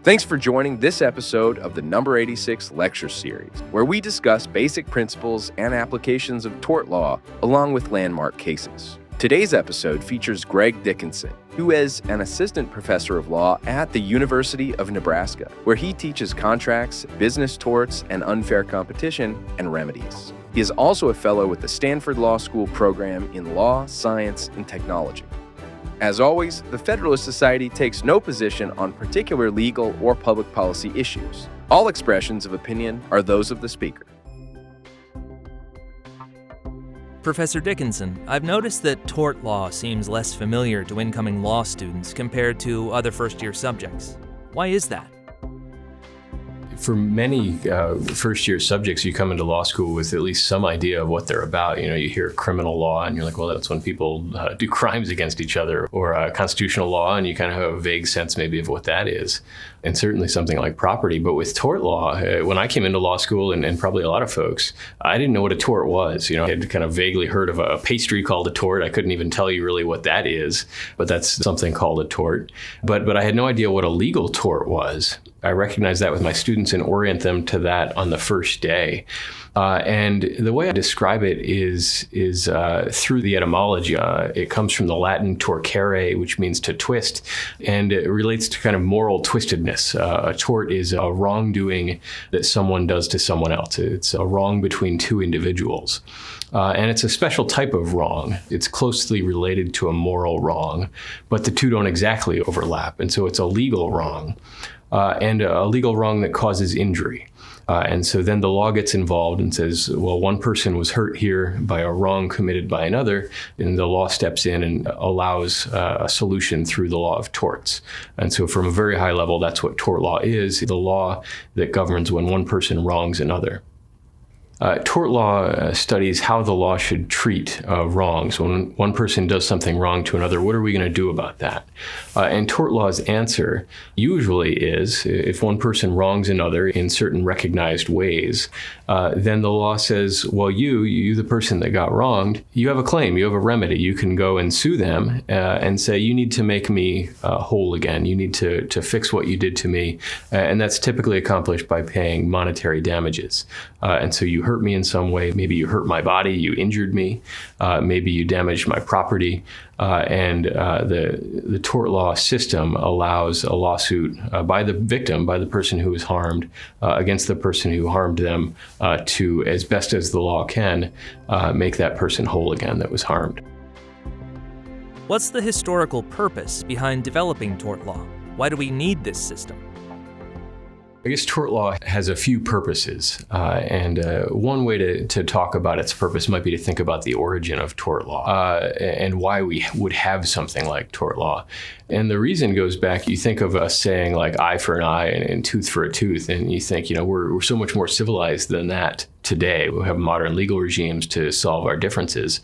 Thanks for joining this episode of the Number 86 Lecture Series, where we discuss basic principles and applications of tort law along with landmark cases. Today's episode features Greg Dickinson, who is an assistant professor of law at the University of Nebraska, where he teaches contracts, business torts, and unfair competition and remedies. He is also a fellow with the Stanford Law School program in law, science, and technology. As always, the Federalist Society takes no position on particular legal or public policy issues. All expressions of opinion are those of the speaker. Professor Dickinson, I've noticed that tort law seems less familiar to incoming law students compared to other first-year subjects. Why is that? For many first-year subjects, you come into law school with at least some idea of what they're about. You hear criminal law, and you're like, well, that's when people do crimes against each other, or constitutional law, and you kind of have a vague sense maybe of what that is, and certainly something like property. But with tort law, when I came into law school, and probably a lot of folks, I didn't know what a tort was. I had kind of vaguely heard of a pastry called a tort. I couldn't even tell you really what that is, but that's something called a tort. But I had no idea what a legal tort was. I recognize that with my students and orient them to that on the first day. And the way I describe it is through the etymology. It comes from the Latin torcere, which means to twist, and it relates to kind of moral twistedness. A tort is a wrongdoing that someone does to someone else. It's a wrong between two individuals. And it's a special type of wrong. It's closely related to a moral wrong, but the two don't exactly overlap. And so it's a legal wrong. And a legal wrong that causes injury. And so then the law gets involved and says, well, one person was hurt here by a wrong committed by another, and the law steps in and allows a solution through the law of torts. And so from a very high level, that's what tort law is, the law that governs when one person wrongs another. Tort law studies how the law should treat wrongs. When one person does something wrong to another, what are we going to do about that? And tort law's answer usually is, if one person wrongs another in certain recognized ways, then the law says, well, you the person that got wronged, you have a claim, you have a remedy. You can go and sue them and say, you need to make me whole again. You need to fix what you did to me. And that's typically accomplished by paying monetary damages. And so you hurt me in some way. Maybe you hurt my body, you injured me, maybe you damaged my property. And the tort law system allows a lawsuit by the victim, by the person who was harmed, against the person who harmed them to, as best as the law can, make that person whole again that was harmed. What's the historical purpose behind developing tort law? Why do we need this system? I guess tort law has a few purposes, and one way to talk about its purpose might be to think about the origin of tort law and why we would have something like tort law. And the reason goes back, you think of us saying like eye for an eye and tooth for a tooth, and you think, we're so much more civilized than that today. We have modern legal regimes to solve our differences.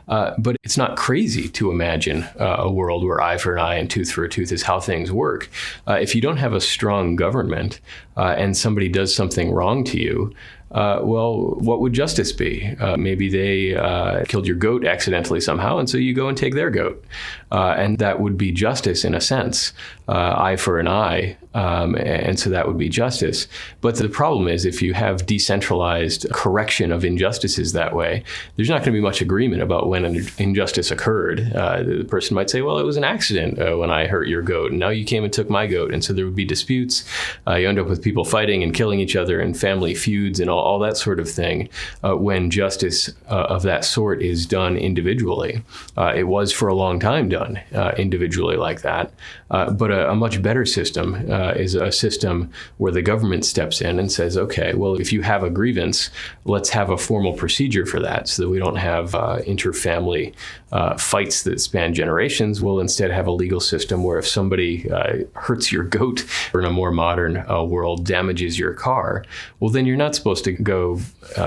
But it's not crazy to imagine a world where eye for an eye and tooth for a tooth is how things work. If you don't have a strong government and somebody does something wrong to you, well, what would justice be? Maybe they killed your goat accidentally somehow, and so you go and take their goat. And that would be justice in a sense, eye for an eye. And so that would be justice. But the problem is, if you have decentralized correction of injustices that way, there's not going to be much agreement about when an injustice occurred. The person might say, well, it was an accident when I hurt your goat, and now you came and took my goat. And so there would be disputes. You end up with people fighting and killing each other and family feuds and all that sort of thing when justice of that sort is done individually. It was for a long time done individually like that. But a much better system is a system where the government steps in and says, okay, well, if you have a grievance, let's have a formal procedure for that so that we don't have inter-family fights that span generations. We'll instead have a legal system where if somebody hurts your goat, or in a more modern world, damages your car, well, then you're not supposed to go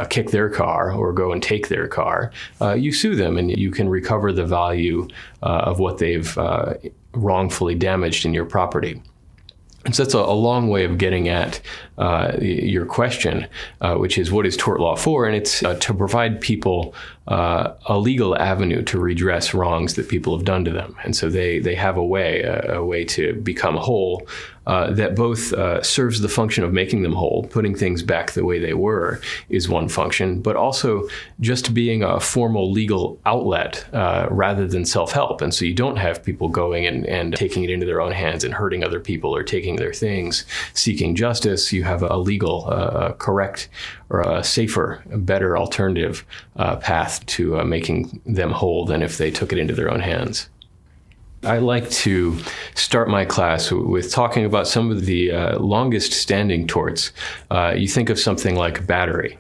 kick their car or go and take their car. You sue them and you can recover the value of what they've wrongfully damaged in your property. And so that's a long way of getting at your question, which is what is tort law for? And it's to provide people a legal avenue to redress wrongs that people have done to them. And so they have a way to become whole that both serves the function of making them whole. Putting things back the way they were is one function, but also just being a formal legal outlet rather than self-help. And so you don't have people going and taking it into their own hands and hurting other people or taking their things, seeking justice. You have a legal, correct, or a safer, better alternative path to making them whole than if they took it into their own hands. I like to start my class with talking about some of the longest standing torts. You think of something like battery,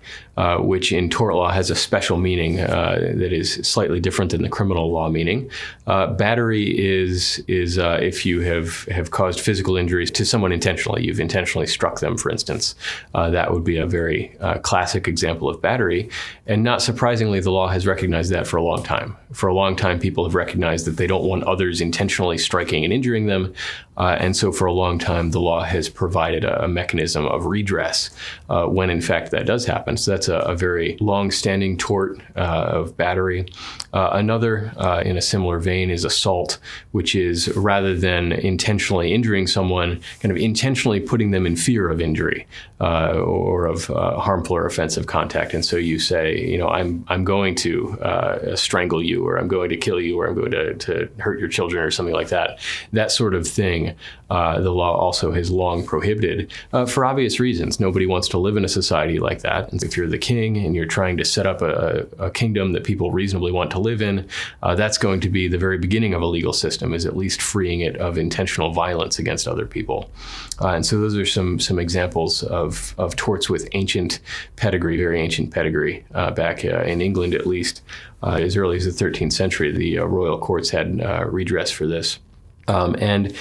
which in tort law has a special meaning that is slightly different than the criminal law meaning. Battery is if you have caused physical injuries to someone intentionally. You've intentionally struck them, for instance. That would be a very classic example of battery. And not surprisingly, the law has recognized that for a long time. For a long time, people have recognized that they don't want others intentionally striking and injuring them. And so for a long time, the law has provided a mechanism of redress when, in fact, that does happen. So that's a very long-standing tort of battery. Another, in a similar vein, is assault, which is rather than intentionally injuring someone, kind of intentionally putting them in fear of injury or of harmful or offensive contact. And so you say, I'm going to strangle you, or I'm going to kill you, or I'm going to hurt your children, or something like that. That sort of thing. The law also has long prohibited for obvious reasons. Nobody wants to live in a society like that. And if you're the king and you're trying to set up a kingdom that people reasonably want to live in, that's going to be the very beginning of a legal system, is at least freeing it of intentional violence against other people. And so those are some examples of torts with ancient pedigree, very ancient pedigree, back in England at least. As early as the 13th century, the royal courts had redress for this. And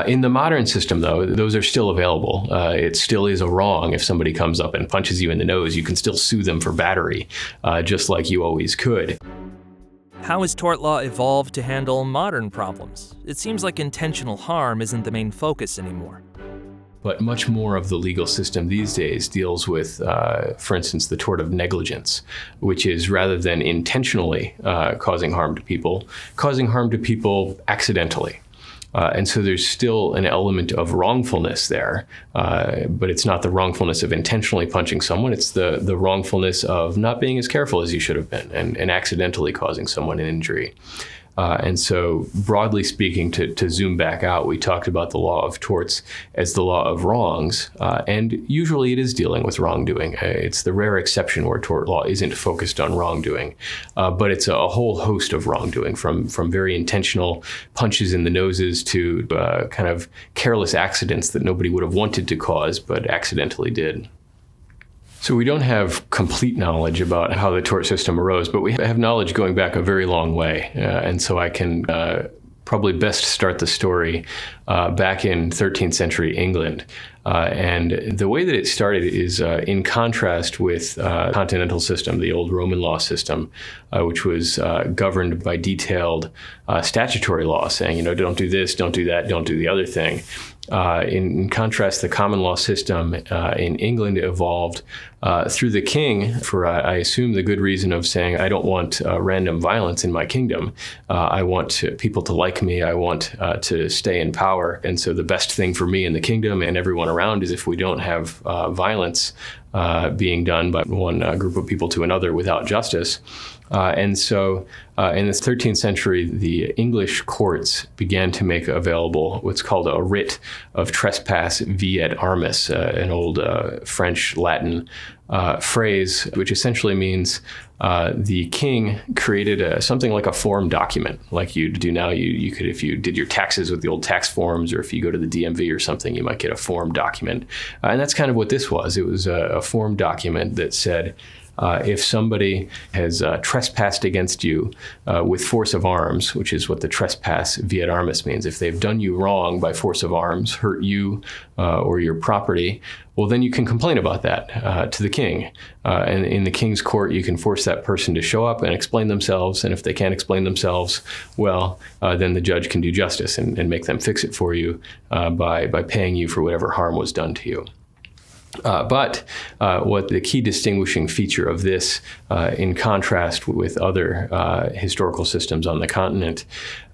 in the modern system, though, those are still available. It still is a wrong if somebody comes up and punches you in the nose. You can still sue them for battery, just like you always could. How has tort law evolved to handle modern problems? It seems like intentional harm isn't the main focus anymore. But much more of the legal system these days deals with, for instance, the tort of negligence, which is rather than intentionally causing harm to people accidentally. And so there's still an element of wrongfulness there, but it's not the wrongfulness of intentionally punching someone. It's the wrongfulness of not being as careful as you should have been and accidentally causing someone an injury. And so broadly speaking, to zoom back out, we talked about the law of torts as the law of wrongs, and usually it is dealing with wrongdoing. It's the rare exception where tort law isn't focused on wrongdoing, but it's a whole host of wrongdoing, from very intentional punches in the noses to kind of careless accidents that nobody would have wanted to cause but accidentally did. So we don't have complete knowledge about how the tort system arose, but we have knowledge going back a very long way. And so I can probably best start the story back in 13th century England. And the way that it started is in contrast with continental system, the old Roman law system, which was governed by detailed statutory law saying, don't do this, don't do that, don't do the other thing. In contrast, the common law system in England evolved through the king for, I assume, the good reason of saying, I don't want random violence in my kingdom. I want people to like me. I want to stay in power. And so the best thing for me and the kingdom and everyone around is if we don't have violence being done by one group of people to another without justice. And so in the 13th century, the English courts began to make available what's called a writ of trespass vi et armis, an old French Latin phrase, which essentially means the king created something like a form document, like you do now. You could, if you did your taxes with the old tax forms, or if you go to the DMV or something, you might get a form document. And that's kind of what this was. It was a form document that said, if somebody has trespassed against you with force of arms, which is what the trespass vi et armis means, if they've done you wrong by force of arms, hurt you or your property, well, then you can complain about that to the king. And in the king's court, you can force that person to show up and explain themselves. And if they can't explain themselves, well, then the judge can do justice and make them fix it for you by paying you for whatever harm was done to you. But what the key distinguishing feature of this, in contrast with other historical systems on the continent,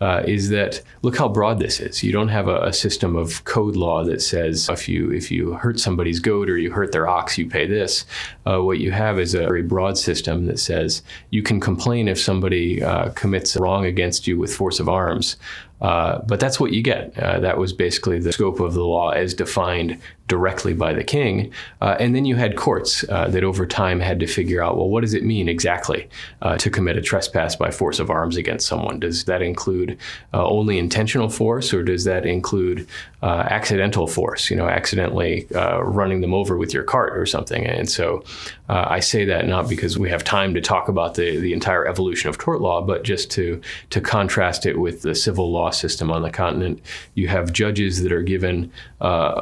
is that look how broad this is. You don't have a system of code law that says if you hurt somebody's goat or you hurt their ox, you pay this. What you have is a very broad system that says you can complain if somebody commits a wrong against you with force of arms. But that's what you get. That was basically the scope of the law as defined directly by the king. And then you had courts that over time had to figure out, well, what does it mean exactly to commit a trespass by force of arms against someone? Does that include only intentional force, or does that include accidental force, accidentally running them over with your cart or something? And so I say that not because we have time to talk about the entire evolution of tort law, but just to contrast it with the civil law system on the continent. You have judges that are given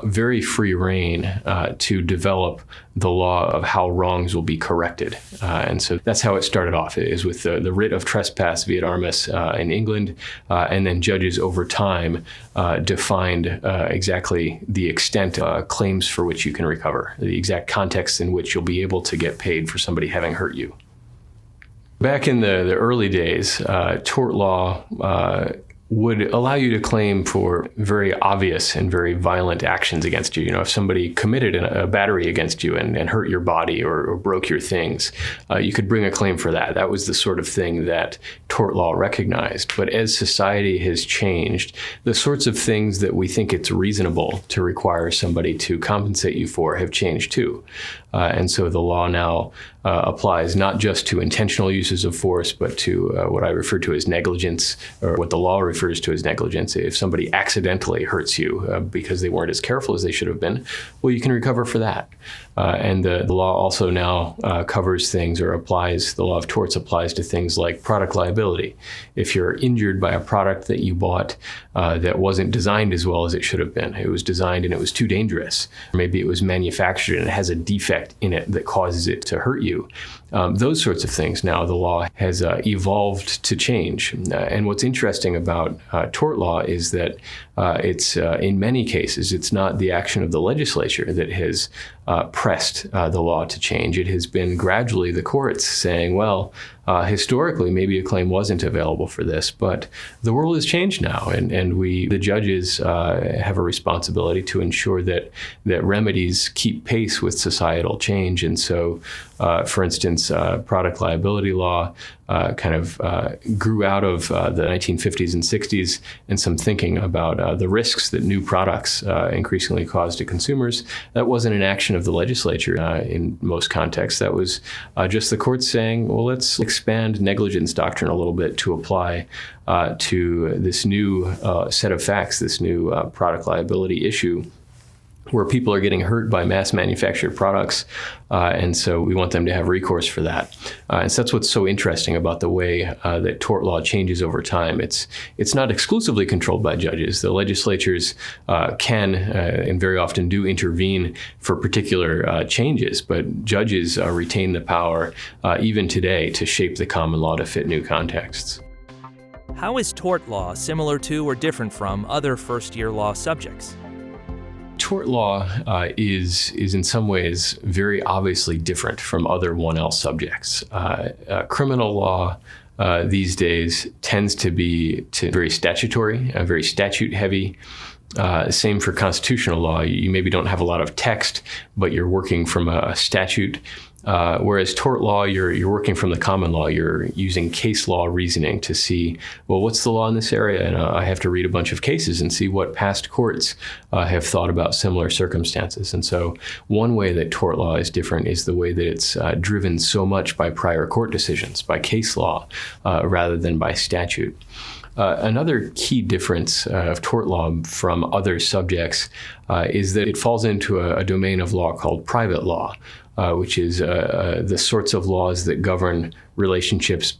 very free rein to develop the law of how wrongs will be corrected. And so that's how it started off, is with the writ of trespass via armis in England, and then judges over time defined exactly the extent claims for which you can recover, the exact context in which you'll be able to get paid for somebody having hurt you. Back in the early days, tort law would allow you to claim for very obvious and very violent actions against you. If somebody committed a battery against you and hurt your body or broke your things, you could bring a claim for that. That was the sort of thing that tort law recognized. But as society has changed, the sorts of things that we think it's reasonable to require somebody to compensate you for have changed too. And so the law now applies not just to intentional uses of force, but to what I refer to as negligence, or what the law refers to as negligence. If somebody accidentally hurts you because they weren't as careful as they should have been, well, you can recover for that. And the law also now covers things, or applies, the law of torts applies to things like product liability. If you're injured by a product that you bought that wasn't designed as well as it should have been, it was designed and it was too dangerous, or maybe it was manufactured and it has a defect in it that causes it to hurt you. Those sorts of things now the law has evolved to change. And what's interesting about tort law is that it's in many cases, it's not the action of the legislature that has pressed the law to change. It has been gradually the courts saying, well, historically, maybe a claim wasn't available for this, but the world has changed now, and the judges have a responsibility to ensure that remedies keep pace with societal change. And so, for instance, product liability law grew out of the 1950s and 60s, and some thinking about the risks that new products increasingly cause to consumers. That wasn't an action of the legislature in most contexts. That was just the courts saying, well, let's expand negligence doctrine a little bit to apply to this new set of facts, this new product liability issue, where people are getting hurt by mass manufactured products. And so we want them to have recourse for that. And so that's what's so interesting about the way that tort law changes over time. It's not exclusively controlled by judges. The legislatures can and very often do intervene for particular changes, but judges retain the power even today to shape the common law to fit new contexts. How is tort law similar to or different from other first-year law subjects? Tort law is in some ways very obviously different from other 1L subjects. Criminal law these days tends to be very statutory, very statute heavy. Same for constitutional law. You maybe don't have a lot of text, but you're working from a statute. Whereas tort law, you're working from the common law. You're using case law reasoning to see, well, what's the law in this area? And I have to read a bunch of cases and see what past courts have thought about similar circumstances. And so one way that tort law is different is the way that it's driven so much by prior court decisions, by case law, rather than by statute. Another key difference of tort law from other subjects is that it falls into a domain of law called private law, which is the sorts of laws that govern relationships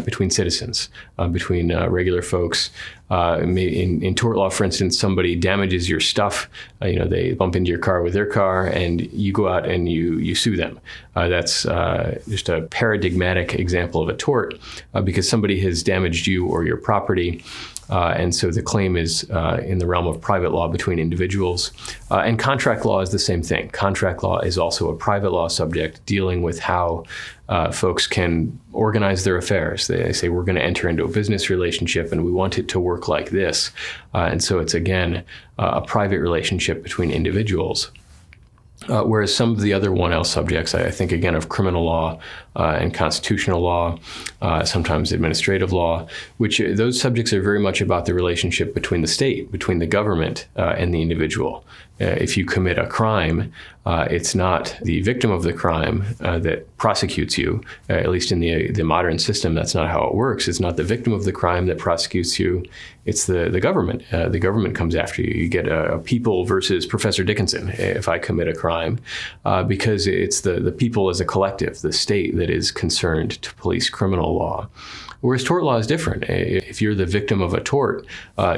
between citizens, between regular folks. In tort law, for instance, somebody damages your stuff. They bump into your car with their car, and you go out and you sue them. That's just a paradigmatic example of a tort, because somebody has damaged you or your property. And so the claim is in the realm of private law between individuals. And contract law is the same thing. Contract law is also a private law subject dealing with how folks can organize their affairs. They say, we're going to enter into a business relationship and we want it to work like this. And so it's, again, a private relationship between individuals. Whereas some of the other 1L subjects, I think, again, of criminal law and constitutional law, sometimes administrative law, which those subjects are very much about the relationship between the state, between the government and the individual. If you commit a crime, it's not the victim of the crime that prosecutes you. At least in the modern system, that's not how it works. It's not the victim of the crime that prosecutes you. It's the government. The government comes after you. You get a people versus Professor Dickinson if I commit a crime, because it's the people as a collective, the state, that is concerned to police criminal law. Whereas tort law is different. If you're the victim of a tort,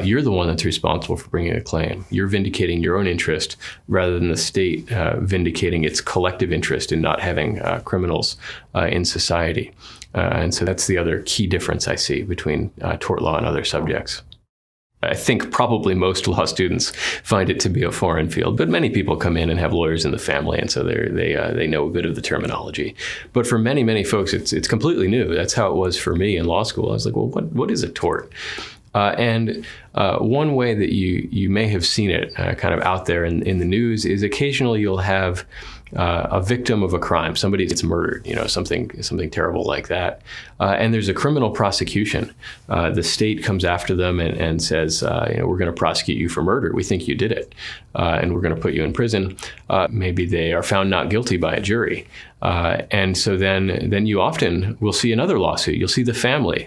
you're the one that's responsible for bringing a claim. You're vindicating your own interest rather than the state vindicating its collective interest in not having criminals in society. And so that's the other key difference I see between tort law and other subjects. I think probably most law students find it to be a foreign field, but many people come in and have lawyers in the family, and so they know a bit of the terminology. But for many, many folks, it's completely new. That's how it was for me in law school. I was like, well, what is a tort? And one way that you may have seen it kind of out there in the news is occasionally you'll have a victim of a crime, somebody gets murdered, something terrible like that. And there's a criminal prosecution. The state comes after them and says, we're going to prosecute you for murder. We think you did it. And we're going to put you in prison. Maybe they are found not guilty by a jury. And so then you often will see another lawsuit. You'll see the family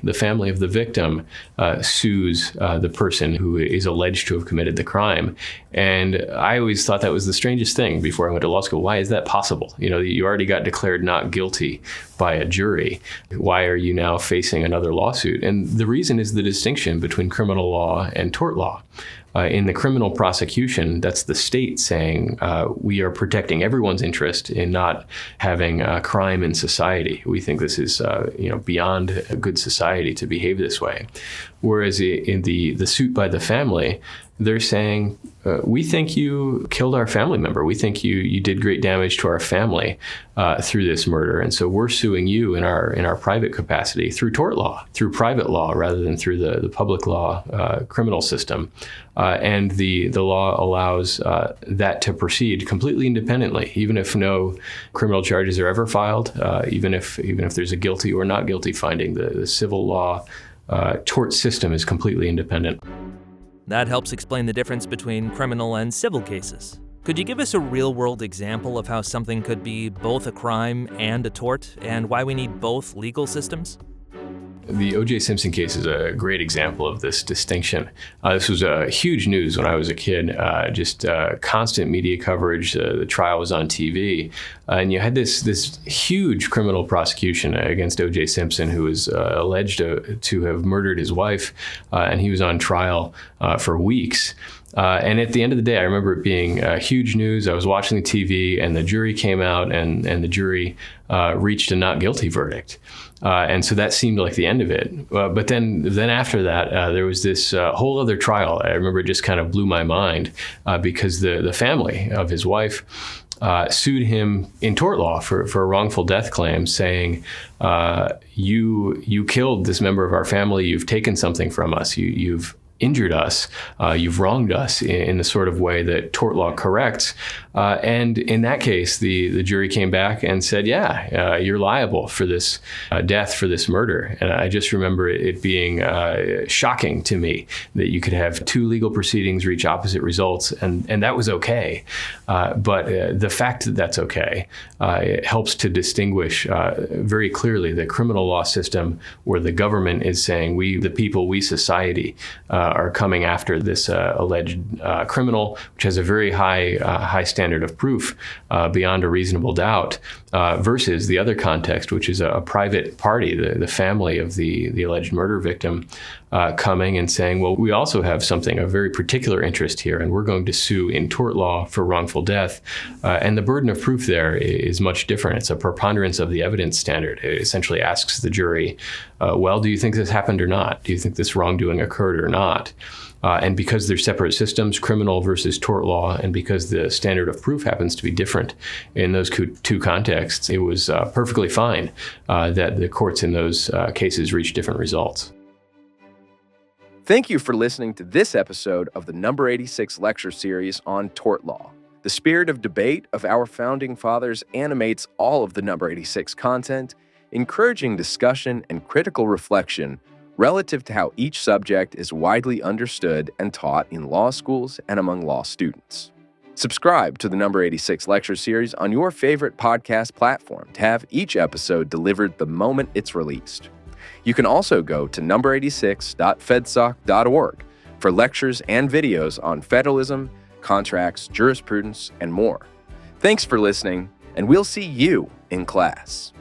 of the victim sues the person who is alleged to have committed the crime. And I always thought that was the strangest thing before I went to law school. Why is that possible? You already got declared not guilty by a jury. Why are you now facing another lawsuit? And the reason is the distinction between criminal law and tort law. In the criminal prosecution, that's the state saying we are protecting everyone's interest in not having crime in society. We think this is beyond a good society to behave this way. Whereas in the suit by the family, they're saying, we think you killed our family member. We think you did great damage to our family through this murder. And so we're suing you in our private capacity through tort law, through private law, rather than through the public law criminal system. And the law allows that to proceed completely independently, even if no criminal charges are ever filed, even if there's a guilty or not guilty finding. The civil law tort system is completely independent. That helps explain the difference between criminal and civil cases. Could you give us a real-world example of how something could be both a crime and a tort, and why we need both legal systems? The O.J. Simpson case is a great example of this distinction. This was huge news when I was a kid, just constant media coverage. The trial was on TV. And you had this huge criminal prosecution against O.J. Simpson, who was alleged to have murdered his wife, and he was on trial for weeks. And at the end of the day, I remember it being huge news. I was watching the TV, and the jury came out, and the jury reached a not guilty verdict. And so that seemed like the end of it. But then after that, there was this whole other trial. I remember it just kind of blew my mind because the family of his wife sued him in tort law for a wrongful death claim, saying, you killed this member of our family. You've taken something from us. You've injured us, you've wronged us in the sort of way that tort law corrects. And in that case, the jury came back and said, you're liable for this death, for this murder. And I just remember it being shocking to me that you could have two legal proceedings reach opposite results, and that was okay. But the fact that that's okay, it helps to distinguish very clearly the criminal law system where the government is saying, we, the people, we, society, are coming after this alleged criminal, which has a very high standard of proof beyond a reasonable doubt, versus the other context, which is a private party, the family of the alleged murder victim, coming and saying, well, we also have a very particular interest here, and we're going to sue in tort law for wrongful death. And the burden of proof there is much different. It's a preponderance of the evidence standard. It essentially asks the jury, well, do you think this happened or not? Do you think this wrongdoing occurred or not? And because they're separate systems, criminal versus tort law, and because the standard of proof happens to be different in those two contexts, it was perfectly fine that the courts in those cases reached different results. Thank you for listening to this episode of the number 86 lecture series on tort law. The spirit of debate of our founding fathers animates all of the number 86 content, encouraging discussion and critical reflection relative to how each subject is widely understood and taught in law schools and among law students. Subscribe to the number 86 lecture series on your favorite podcast platform to have each episode delivered the moment it's released. You can also go to number86.fedsoc.org for lectures and videos on federalism, contracts, jurisprudence, and more. Thanks for listening, and we'll see you in class.